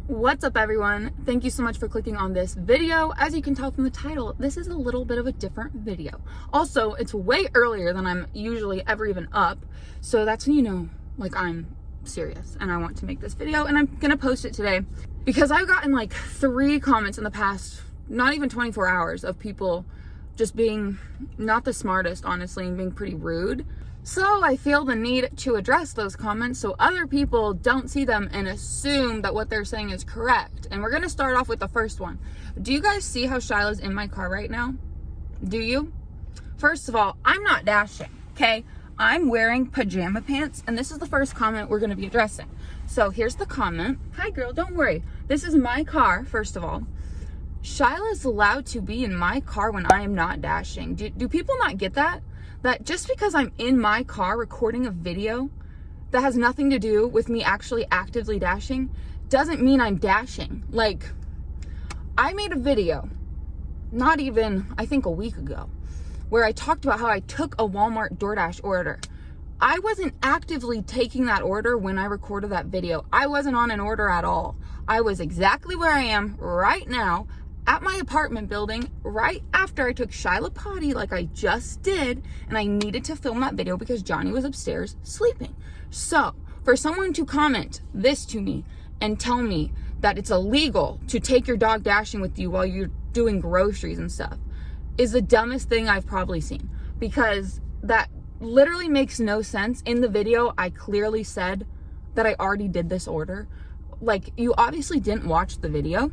What's up, everyone? Thank you so much for clicking on this video. As you can tell from the title, this is a little bit of a different video. Also, it's way earlier than I'm usually ever even up, so that's when you know, like, I'm serious and I want to make this video, and I'm gonna post it today because I've gotten like 3 comments in the past, not even 24 hours, of people just being not the smartest, honestly, and being pretty rude. So I feel the need to address those comments so other people don't see them and assume that what they're saying is correct. And we're gonna start off with the first one. Do you guys see how Shyla's in my car right now? Do you? First of all, I'm not dashing, okay? I'm wearing pajama pants, and this is the first comment we're gonna be addressing. So here's the comment. Hi girl, don't worry. This is my car, first of all. Shyla's allowed to be in my car when I am not dashing. Do people not get that? That just because I'm in my car recording a video that has nothing to do with me actually actively dashing doesn't mean I'm dashing. Like, I made a video, not even, I think, a week ago, where I talked about how I took a Walmart Doordash order. I wasn't actively taking that order when I recorded that video. I wasn't on an order at all. I was exactly where I am right now, at my apartment building, right after I took Shyla potty like I just did, and I needed to film that video because Johnny was upstairs sleeping. So for someone to comment this to me and tell me that it's illegal to take your dog dashing with you while you're doing groceries and stuff is the dumbest thing I've probably seen, because that literally makes no sense. In the video, I clearly said that I already did this order. Like, you obviously didn't watch the video.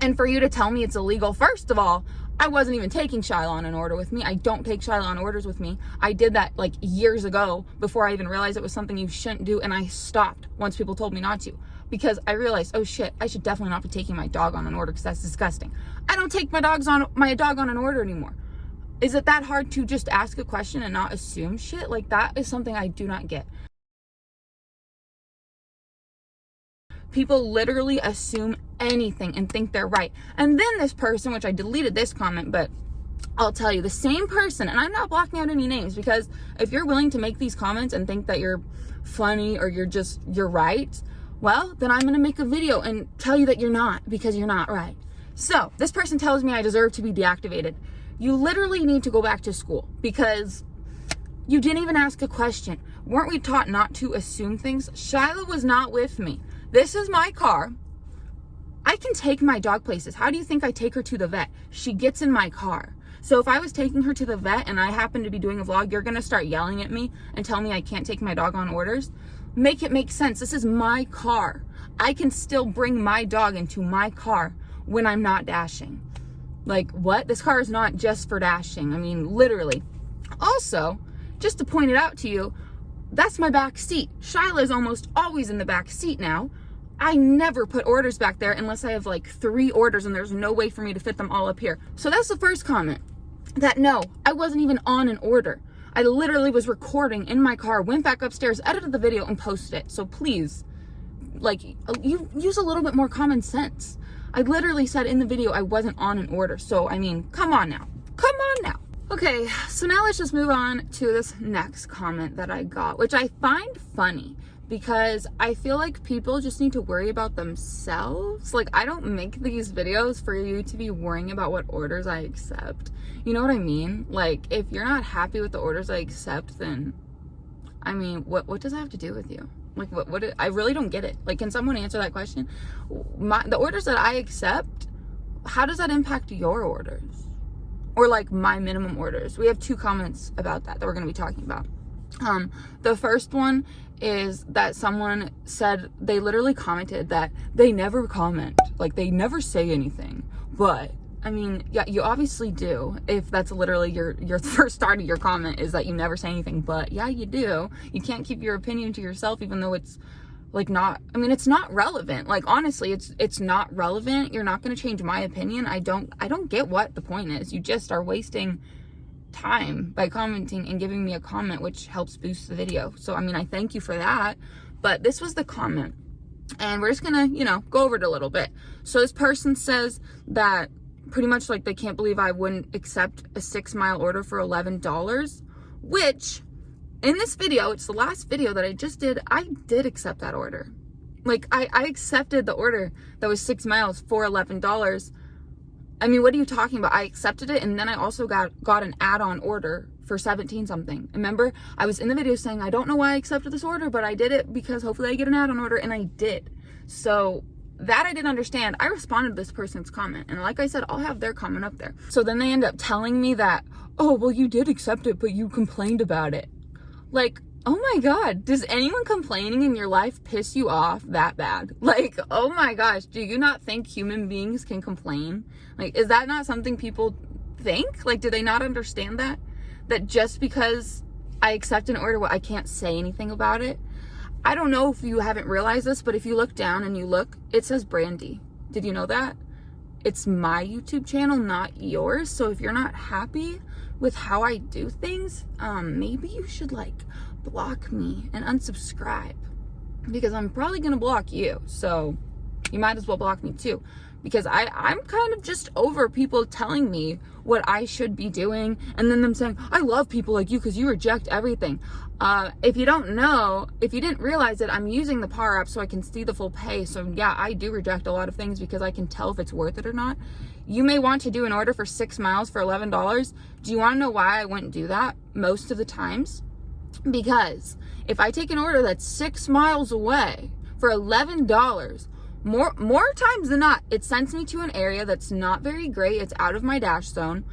And for you to tell me it's illegal, first of all, I wasn't even taking Shyla on an order with me. I don't take Shyla on orders with me. I did that like years ago before I even realized it was something you shouldn't do, and I stopped once people told me not to, because I realized, oh shit, I should definitely not be taking my dog on an order because that's disgusting. I don't take my dog on an order anymore. Is it that hard to just ask a question and not assume shit? Like, that is something I do not get. People literally assume anything and think they're right. And then this person, which I deleted this comment, but I'll tell you, the same person, and I'm not blocking out any names, because if you're willing to make these comments and think that you're funny or you're right, well, then I'm gonna make a video and tell you that you're not, because you're not right. So this person tells me I deserve to be deactivated. You literally need to go back to school, because you didn't even ask a question. Weren't we taught not to assume things? Shyla was not with me. This is my car. I can take my dog places. How do you think I take her to the vet? She gets in my car. So if I was taking her to the vet and I happen to be doing a vlog, you're gonna start yelling at me and tell me I can't take my dog on orders? Make it make sense. This is my car. I can still bring my dog into my car when I'm not dashing. Like, what? This car is not just for dashing. I mean, literally. Also, just to point it out to you, that's my back seat. Shyla is almost always in the back seat now. I never put orders back there unless I have like 3 orders and there's no way for me to fit them all up here. So that's the first comment. That no, I wasn't even on an order. I literally was recording in my car, went back upstairs, edited the video, and posted it. So please, like, you use a little bit more common sense. I literally said in the video I wasn't on an order. So, I mean, come on now. Come on now. Okay, so now let's just move on to this next comment that I got, which I find funny because I feel like people just need to worry about themselves. Like, I don't make these videos for you to be worrying about what orders I accept. You know what I mean? Like, if you're not happy with the orders I accept, then, I mean, what does that have to do with you? Like, I really don't get it. Like, can someone answer that question? The orders that I accept, how does that impact your orders? Or like my minimum orders? We have 2 comments about that we're gonna be talking about. The first one is that someone said, they literally commented that they never comment, like they never say anything. But I mean, yeah, you obviously do. If that's literally your first start of your comment is that you never say anything, but yeah, you do. You can't keep your opinion to yourself, even though it's like not, I mean, it's not relevant. Like, honestly, it's not relevant. You're not going to change my opinion. I don't get what the point is. You just are wasting time by commenting and giving me a comment, which helps boost the video. So, I mean, I thank you for that. But this was the comment, and we're just gonna, go over it a little bit. So this person says that pretty much like they can't believe I wouldn't accept a 6-mile order for $11, which in this video, it's the last video that I just did, I did accept that order. Like, I accepted the order that was 6 miles for $11. I mean, what are you talking about? I accepted it, and then I also got an add-on order for 17 something. Remember, I was in the video saying, I don't know why I accepted this order, but I did it because hopefully I get an add-on order, and I did. So that I didn't understand. I responded to this person's comment, and like I said, I'll have their comment up there. So then they end up telling me that, oh, well, you did accept it, but you complained about it. Like, oh my God, does anyone complaining in your life piss you off that bad? Like, oh my gosh, do you not think human beings can complain? Like, is that not something people think? Like, do they not understand that? That just because I accept an order, I can't say anything about it? I don't know if you haven't realized this, but if you look down and you look, it says Brandy. Did you know that? It's my YouTube channel, not yours. So if you're not happy with how I do things, maybe you should like block me and unsubscribe, because I'm probably gonna block you. So you might as well block me too, because I'm kind of just over people telling me what I should be doing, and then them saying, I love people like you because you reject everything. If you don't know, if you didn't realize it, I'm using the Power App so I can see the full pay. So yeah, I do reject a lot of things because I can tell if it's worth it or not. You may want to do an order for 6 miles for $11. Do you want to know why I wouldn't do that most of the times? Because if I take an order that's 6 miles away for $11, more times than not, it sends me to an area that's not very great. It's out of my dash zone,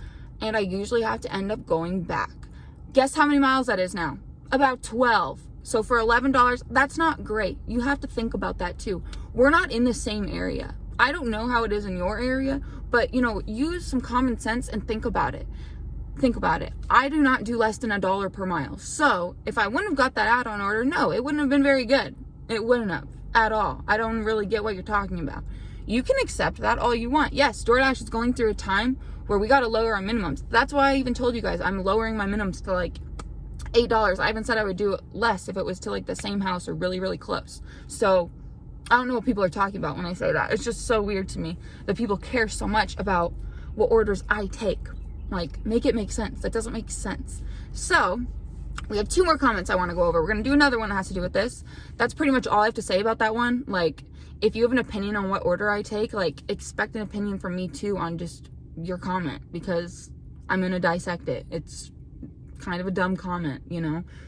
and I usually have to end up going back. Guess how many miles that is now? About 12. So for $11, that's not great. You have to think about that too. We're not in the same area. I don't know how it is in your area, but use some common sense and think about it. Think about it. I do not do less than $1 per mile. So if I wouldn't have got that add-on order, no, it wouldn't have been very good. It wouldn't have at all. I don't really get what you're talking about. You can accept that all you want. Yes, DoorDash is going through a time where we got to lower our minimums. That's why I even told you guys I'm lowering my minimums to like $8. I even said I would do less if it was to like the same house or really, really close. So I don't know what people are talking about when I say that. It's just so weird to me that people care so much about what orders I take. Like, make it make sense. That doesn't make sense. So we have 2 more comments I want to go over. We're going to do another one that has to do with this. That's pretty much all I have to say about that one. Like, if you have an opinion on what order I take, like, expect an opinion from me too on just your comment, because I'm going to dissect it. It's kind of a dumb comment,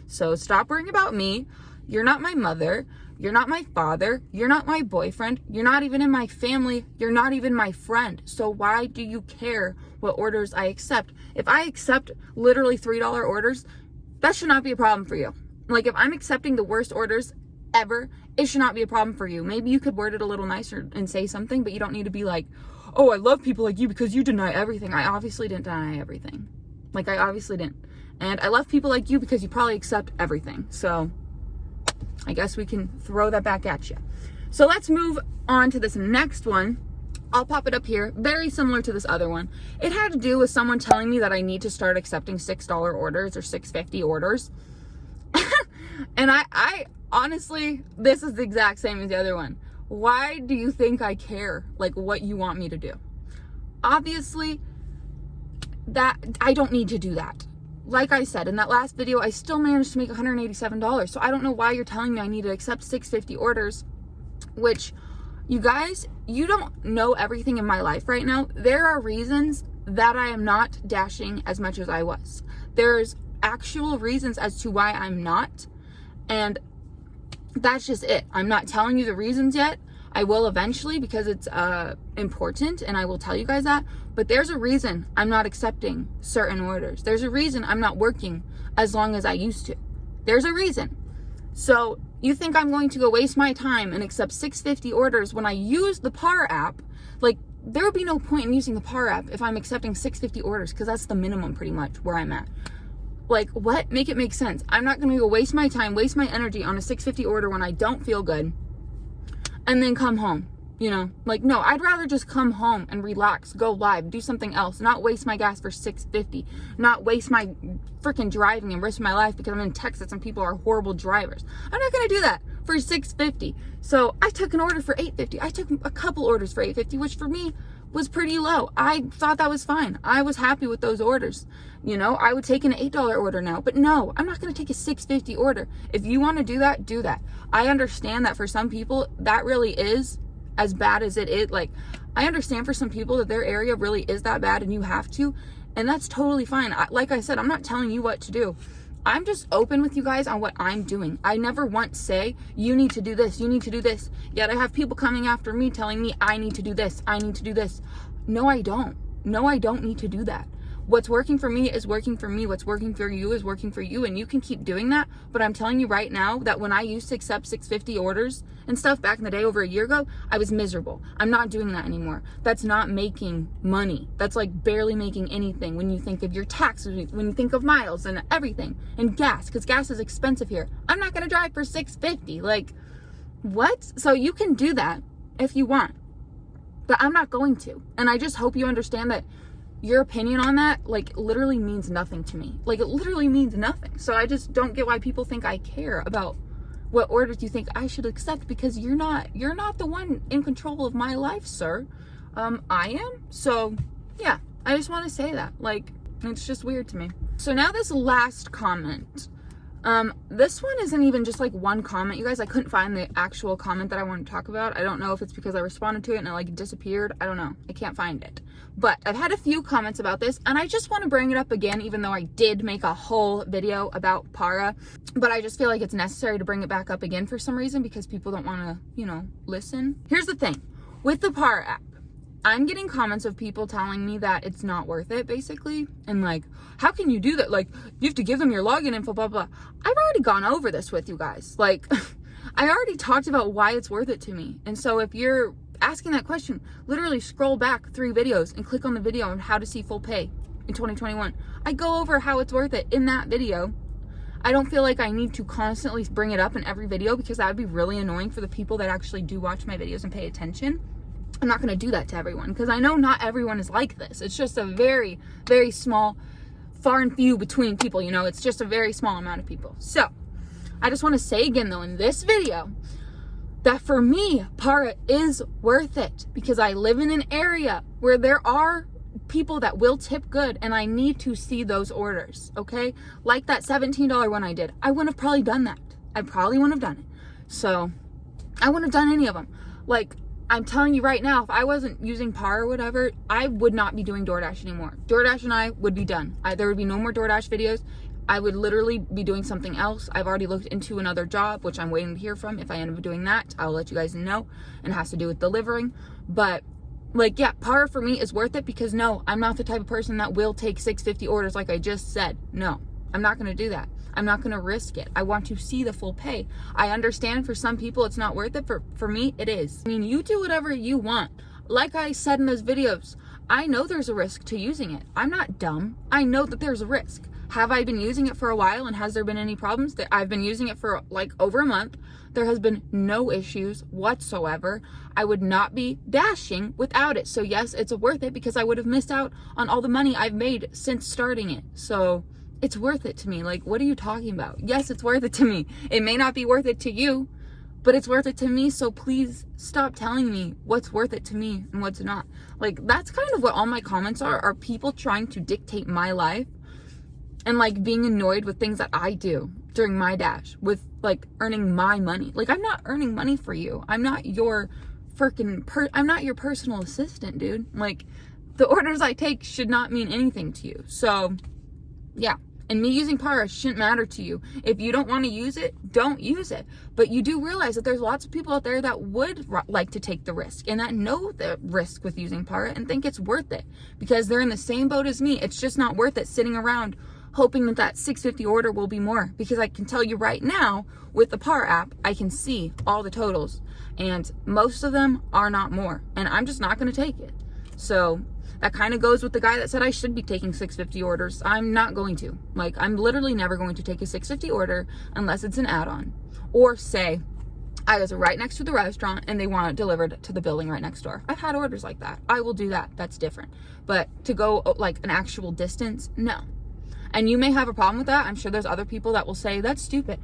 So stop worrying about me. You're not my mother. You're not my father. You're not my boyfriend. You're not even in my family. You're not even my friend. So why do you care what orders I accept? If I accept literally $3 orders, that should not be a problem for you. Like, if I'm accepting the worst orders ever, it should not be a problem for you. Maybe you could word it a little nicer and say something, but you don't need to be like, oh, I love people like you because you deny everything. I obviously didn't deny everything. Like, I obviously didn't. And I love people like you because you probably accept everything. So I guess we can throw that back at you. So let's move on to this next one. I'll pop it up here. Very similar to this other one. It had to do with someone telling me that I need to start accepting $6 orders or $6.50 orders. And I honestly, this is the exact same as the other one. Why do you think I care, like, what you want me to do? Obviously, that I don't need to do that. Like I said, in that last video, I still managed to make $187. So I don't know why you're telling me I need to accept $6.50 orders, which, you guys, you don't know everything in my life right now. There are reasons that I am not dashing as much as I was. There's actual reasons as to why I'm not. And that's just it. I'm not telling you the reasons yet. I will eventually, because it's important, and I will tell you guys that. But there's a reason I'm not accepting certain orders. There's a reason I'm not working as long as I used to. There's a reason. So you think I'm going to go waste my time and accept $6.50 orders when I use the Power App? Like, there would be no point in using the Power App if I'm accepting $6.50 orders, because that's the minimum pretty much where I'm at. Like, what? Make it make sense. I'm not going to go waste my time, waste my energy on a $6.50 order when I don't feel good, and then come home, Like, no, I'd rather just come home and relax, go live, do something else, not waste my gas for $6.50, not waste my freaking driving and risk my life because I'm in Texas and people are horrible drivers. I'm not going to do that for $6.50. So I took an order for $8.50. I took a couple orders for $8.50, which for me was pretty low. I thought that was fine. I was happy with those orders. You know, I would take an $8 order now, but no, I'm not going to take a $6.50 order. If you want to do that, do that. I understand that for some people, that really is as bad as it is. Like, I understand for some people that their area really is that bad and you have to, and that's totally fine. Like I said, I'm not telling you what to do. I'm just open with you guys on what I'm doing. I never once say, you need to do this, you need to do this. Yet I have people coming after me telling me I need to do this, I need to do this. No, I don't. No, I don't need to do that. What's working for me is working for me. What's working for you is working for you. And you can keep doing that. But I'm telling you right now that when I used to accept $6.50 orders and stuff back in the day over a year ago, I was miserable. I'm not doing that anymore. That's not making money. That's like barely making anything when you think of your taxes, when you think of miles and everything and gas, because gas is expensive here. I'm not going to drive for $6.50. Like, what? So you can do that if you want, but I'm not going to. And I just hope you understand that your opinion on that, like, literally means nothing to me. Like, it literally means nothing. So I just don't get why people think I care about what orders you think I should accept, because you're not the one in control of my life, sir. I am. So yeah, I just want to say that. Like, it's just weird to me. So now this last comment. This one isn't even just like one comment, you guys. I couldn't find the actual comment that I want to talk about. I don't know if it's because I responded to it and it like disappeared. I don't know. I can't find it. But I've had a few comments about this, and I just want to bring it up again, even though I did make a whole video about Para. But I just feel like it's necessary to bring it back up again for some reason, because people don't want to, you know, listen. Here's the thing. With the Para app, I'm getting comments of people telling me that it's not worth it, basically. And like, how can you do that? Like, you have to give them your login info, blah, blah. I've already gone over this with you guys. Like, I already talked about why it's worth it to me. And so if you're asking that question, literally scroll back 3 videos and click on the video on how to see full pay in 2021. I go over how it's worth it in that video. I don't feel like I need to constantly bring it up in every video, because that would be really annoying for the people that actually do watch my videos and pay attention. I'm not going to do that to everyone, because I know not everyone is like this. It's just a very, very small, far and few between people, you know. It's just a very small amount of people. So I just want to say again, though, in this video, that for me, Para is worth it, because I live in an area where there are people that will tip good, and I need to see those orders, okay? Like that $17 one I did. I wouldn't have probably done that. I probably wouldn't have done it. So I wouldn't have done any of them. Like, I'm telling you right now, if I wasn't using Para or whatever, I would not be doing DoorDash anymore. DoorDash and I would be done. There would be no more DoorDash videos. I would literally be doing something else. I've already looked into another job, which I'm waiting to hear from. If I end up doing that, I'll let you guys know. And it has to do with delivering. But like, yeah, Para for me is worth it, because no, I'm not the type of person that will take $6.50 orders like I just said. No, I'm not going to do that. I'm not going to risk it. I want to see the full pay. I understand for some people it's not worth it. For me, it is. I mean, you do whatever you want. Like I said in those videos, I know there's a risk to using it. I'm not dumb. I know that there's a risk. Have I been using it for a while, and has there been any problems? I've been using it for like over a month. There has been no issues whatsoever. I would not be dashing without it. So yes, it's worth it, because I would have missed out on all the money I've made since starting it. So it's worth it to me. Like, what are you talking about? Yes, it's worth it to me. It may not be worth it to you, but it's worth it to me. So please stop telling me what's worth it to me and what's not. Like, that's kind of what all my comments are people trying to dictate my life, and like being annoyed with things that I do during my dash, with like earning my money. Like, I'm not earning money for you. I'm not your I'm not your personal assistant, dude. Like, the orders I take should not mean anything to you. So yeah. And me using Para shouldn't matter to you. If you don't want to use it, don't use it. But you do realize that there's lots of people out there that would like to take the risk, and that know the risk with using Para and think it's worth it, because they're in the same boat as me. It's just not worth it sitting around hoping that $6.50 order will be more, because I can tell you right now, with the Para app, I can see all the totals, and most of them are not more, and I'm just not going to take it. So that kind of goes with the guy that said I should be taking $6.50 orders. I'm not going to. Like, I'm literally never going to take a $6.50 order unless it's an add-on, or say I was right next to the restaurant and they want it delivered to the building right next door. I've had orders like that. I will do that. That's different. But to go like an actual distance, no. And you may have a problem with that. I'm sure there's other people that will say that's stupid.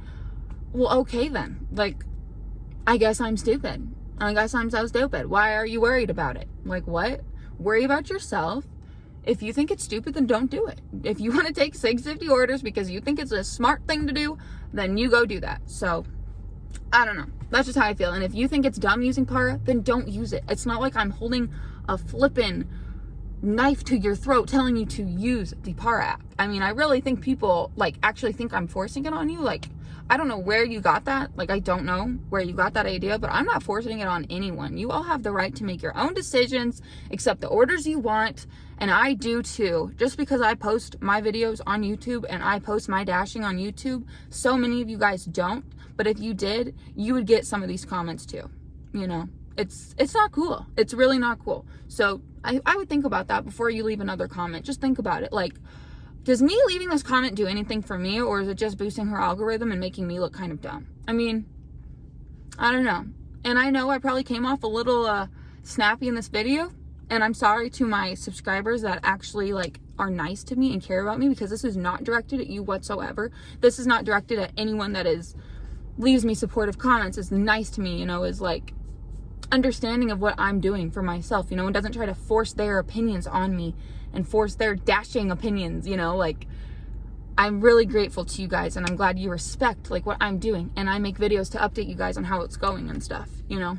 Well, okay then. Like, I guess I'm stupid. I guess I'm so stupid. Why are you worried about it? Like, what? Worry about yourself. If you think it's stupid, then don't do it. If you want to take 650 orders because you think it's a smart thing to do, then you go do that. So, I don't know. That's just how I feel. And if you think it's dumb using Para, then don't use it. It's not like I'm holding a flippin' knife to your throat telling you to use the Para app. I mean, I really think people like actually think I'm forcing it on you. Like, I don't know where you got that. Like, I don't know where you got that idea, but I'm not forcing it on anyone. You all have the right to make your own decisions, accept the orders you want, and I do too. Just because I post my videos on YouTube and I post my dashing on YouTube, so many of you guys don't. But if you did, you would get some of these comments too. You know, it's not cool. It's really not cool. So I would think about that before you leave another comment. Just think about it. Like, does me leaving this comment do anything for me, or is it just boosting her algorithm and making me look kind of dumb? I mean, I don't know. And I know I probably came off a little snappy in this video, and I'm sorry to my subscribers that actually like are nice to me and care about me, because this is not directed at you whatsoever. This is not directed at anyone that leaves me supportive comments, is nice to me, you know, is like understanding of what I'm doing for myself, you know, and doesn't try to force their opinions on me and force their dashing opinions, you know. Like, I'm really grateful to you guys, and I'm glad you respect like what I'm doing, and I make videos to update you guys on how it's going and stuff, you know.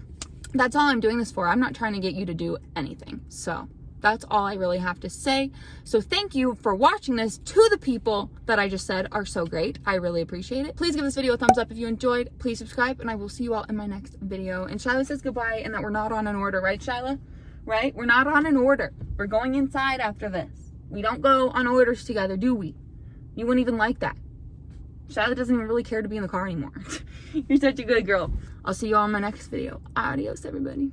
That's all I'm doing this for. I'm not trying to get you to do anything. So that's all I really have to say. So thank you for watching this. To the people that I just said are so great, I really appreciate it. Please give this video a thumbs up if you enjoyed. Please subscribe, and I will see you all in my next video. And Shyla says goodbye, and that we're not on an order, right, Shyla? Right? We're not on an order. We're going inside after this. We don't go on orders together, do we? You wouldn't even like that. Shyla doesn't even really care to be in the car anymore. You're such a good girl. I'll see you all in my next video. Adios, everybody.